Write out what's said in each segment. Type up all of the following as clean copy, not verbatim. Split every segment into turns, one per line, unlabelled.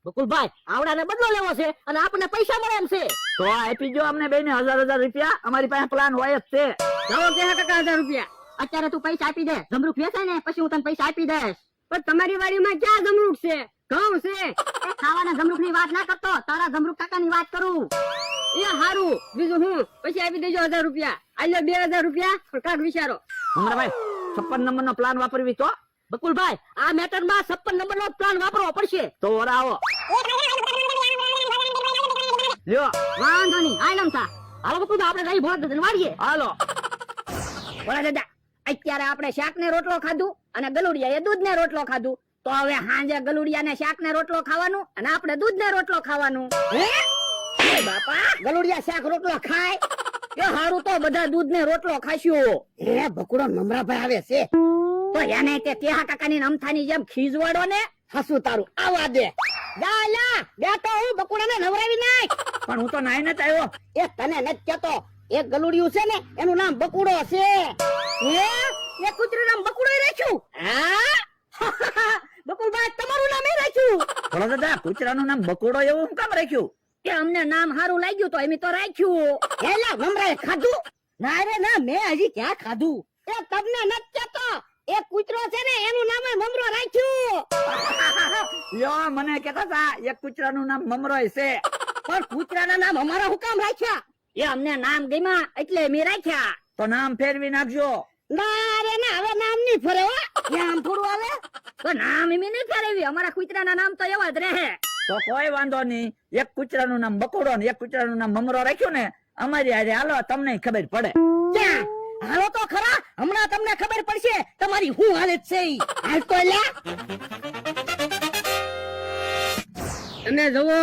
બકુલભાઈ આવડાને બદલો લેવો છે અને આપણને પૈસા મળે એમ છે.
તો આપી જો અમને બેને 1000 રૂપિયા, અમારી પાસે પ્લાન હોય જ છે.
લાવો કે કાકા 1000 રૂપિયા. અત્યારે તું પૈસા આપી દે, જમરૂખ વેચાય ને પછી હું તને પૈસા આપી દઈશ. પણ તમારી વાડીમાં ક્યાં જમરૂખ છે? ઘઉં છે. એ ખાવાના જમરૂખ ની વાત ના કરતો, તારા જમરૂખ કાકા ની વાત કરું. એ હારું, બીજું હું પછી આપી દેજો 1000 રૂપિયા. આલો 2000 રૂપિયા, પણ કાઢ વિચારો.
અમરાભાઈ 56 નંબર નો પ્લાન વાપરવી તો
બકુલભાઈ આ મેટર માં 56 નંબર નો પ્લાન વાપરવો પડશે.
તો ઓરાવો લ્યો.
વાંધો નહીં, આયલમ થા. હાલો બકુલભાઈ આપણે રહી ભોળ દન વાડીએ.
હાલો.
બોલા દાદા, અત્યારે આપણે શાક ને રોટલો ખાધું અને ગલુડિયા એ દૂધ ને રોટલો ખાધું. તો હવે હાંજે ગલુડિયા ને શાક ને રોટલો ખાવાનું અને આપણે દૂધ ને રોટલો ખાવાનું. હે બાપા, ગલુડિયા શાક રોટલો ખાય કે હારું તો બધા દૂધ ને રોટલો ખાશું. હે બકુડો મમરાભાઈ આવે છે તો એને તે તેહા કાકાની નમથાની જેમ ખીજવાડો ને. હસું તારું આવા દે. જા લા બેઠો હું બકુડાને નવરાવી નાખ.
પણ હું તો નાઈ નથી આવ્યો.
એ તને નથી કેતો, એક ગલુડિયું છે ને એનું નામ બકુડો છે. હે એ કૂતરું નામ બકુડો રાખ્યું? હા બકુલભાઈ તમારું નામ રાખ્યું?
બોલો દાદા, કૂતરાનું નામ બકોડો એવું હું કામ રાખ્યું?
કે અમને નામ હારું લાગ્યું તો એમ તો રાખ્યું. એલા મમરાએ ખાધું? ના રે ના, મેં હજી ક્યાં ખાધું. એ તમને નથી કેતો, એક કૂતરો છે ને એનું નામ મમરો રાખ્યું.
લ્યો, મને કહેતા હતા એક કૂતરાનું નામ મમરોય છે.
પણ કૂતરાના નામ અમારા હું કામ રાખ્યા? એ અમને નામ ગમ્યા એટલે મેં રાખ્યા.
તો નામ ફેરવી નાખજો.
ના રે ના, હવે નામ નહીં ફરે હો. નામ થોડું આવે તો નામ એમ નહીં ફેરવી. અમારા કૂતરાના નામ તો એવા જ રહે.
તો કોઈ વાંધો નહીં, એક કૂતરાનું નામ બકોડો ને એક કૂતરાનું નામ મમરો રાખ્યું ને અમારી હારે હાલો, તમને ખબર પડે.
ક્યાં હાલો તો ખરા, હમણાં તમને ખબર પડશે તમારી શું હાલત છે. હાલ તો લે. તમે જુઓ,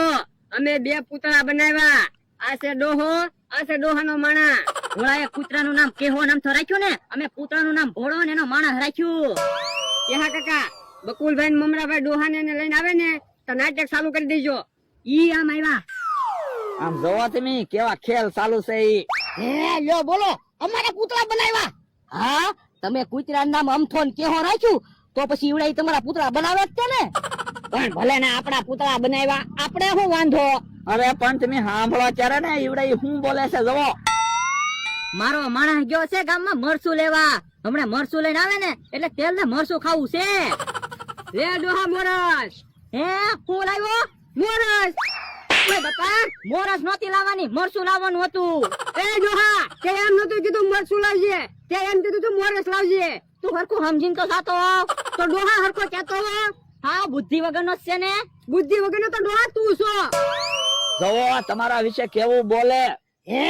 અમે 2 પૂતળા બનાવ્યા. આ છે ડોહો, આ છે ડોહાનો માણા. ઓળાએ કૂતરાનું નામ કેહો નામ તો રાખ્યું ને, અમે પૂતળાનું નામ ભોળો ને એનો માણસ રાખ્યું. કેહા કાકા, બકુલભાઈ ને મમરાભાઈ ડોહાને લઈને આવે ને તો નાટક ચાલુ કરી દેજો. ઈ આમ આવ્યા.
આમ જોવો તમે કેવા ખેલ ચાલુ છે ઈ.
હે લ્યો બોલો, અમારે પૂતળા બનાવ્યા. હા, તમે કૂતરાનું નામ અમથો ને કેહો રાખ્યું તો પછી ઈવડા તમારા પૂતળા બનાવે જ છે ને. પણ ભલે ને આપણા પૂતળા બનાવ્યા, આપણે શું વાંધો.
અરે પણ તમે સાંભળો ત્યારે ને ઈવડા શું બોલે છે જોવો.
મારો માણસ ગયો છે ગામમાં મરસું લેવા. હમણાં મરસું લઈને આવે ને એટલે તેલ ને મરસું ખાવું છે. લે ડોહા મોરસ. હે હું લાવ્યો? મોરસ. ઓય બાપા, મોરસ નહોતી લાવવાની, મરસું લાવવાનું હતું. એ ડોહા, તે એમ નતું કીધું મરસું લાવજે, તે એમ કીધું તું મોરસ લાવજે. તું હરખું સમજીને તો સાતો તો ડોહા હરખો કહેતો હા, બુદ્ધિ વગરનો જ છે ને. બુદ્ધિ વગરનો તો ડોહા તું છો.
જોવો તમારા વિશે કેવું બોલે.
હે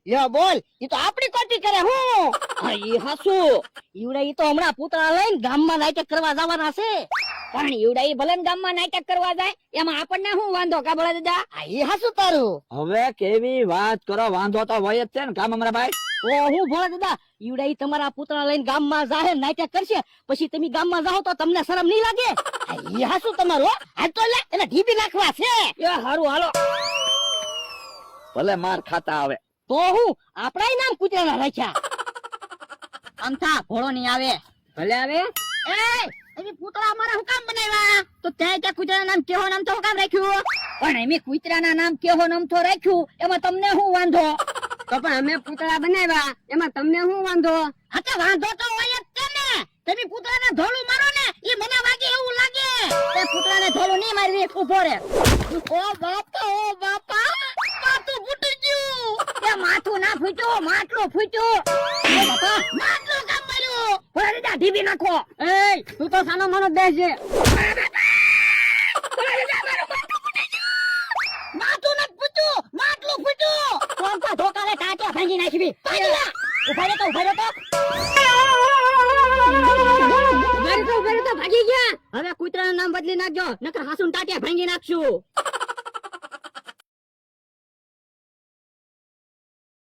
લ્યો બોલ, ઈ તો આપણી કોટી કરે હું. હા ઈ હાસુ. ઈવડા ઈ તો હમણાં પૂતળા લઈને ગામમાં નાટક કરવા જવાના છે. પણ ઈવડા ઈ ભલે ગામમાં નાટક કરવા જાય એમાં આપણને શું વાંધો કા બોલા દાદા? હા ઈ હાસુ તારું.
હવે કેવી વાત કરો, વાંધો તો હોય જ છે ને કામ અમારા ભાઈ.
ઓ હું ભોળા દાદા, ઈવડા ઈ તમારા પૂતળા લઈને ગામમાં જાહે નાટક કરશે, પછી તમે ગામમાં જાઓ તો તમને શરમ નહીં લાગે? હા ઈ હાસુ તમારું. આ તો લે એને ઢીબી નાખવા છે. એ હારું હાલો.
ભલે માર ખાતા આવે
તો હું આપણા નામ કૂતરાના રાખ્યા. અમથા ભોળો નહીં આવે. ભલે આવે. એ પૂતળા અમારા હું કામ બનાવ્યા? તો ત્યાં કૂતરાના નામ કેહો નામ તો હું કામ રાખ્યું? પણ એમ કૂતરાના નામ કેહો નામ તો રાખ્યું, એમાં તમને શું વાંધો? તો પણ અમે પૂતળા બનાવ્યા એમાં તમને શું વાંધો? હા તો વાંધો તો હોય જ છે ને. તમે પૂતળાને ધોળું મારો ને એ મને વાગે એવું લાગે. તે પૂતળાને ધોળું નહીં મારી દે, ઉભો રે. ઓ બાપા, ઓ બાપા, માથું ફૂટી ગયું. એ માથું ના ફૂટ્યું, માટલું ફૂટ્યું. ઓ બાપા, માટલું કામ માર્યું. ઓલા દીદા ઢીબી નાખો. એ તું તો સાનો માનો દેશ છે. માથું નથી ફૂટ્યું, માટલું ફૂટ્યું. કોણ કા ધોકાને ટાટિયા ભાંગી નાખી. ઉભા રહેતો ભાગી ગયા. હવે કૂતરાનું નામ બદલી નાખજો, નકર હાસુન ટાટિયા ભાંગી નાખશું.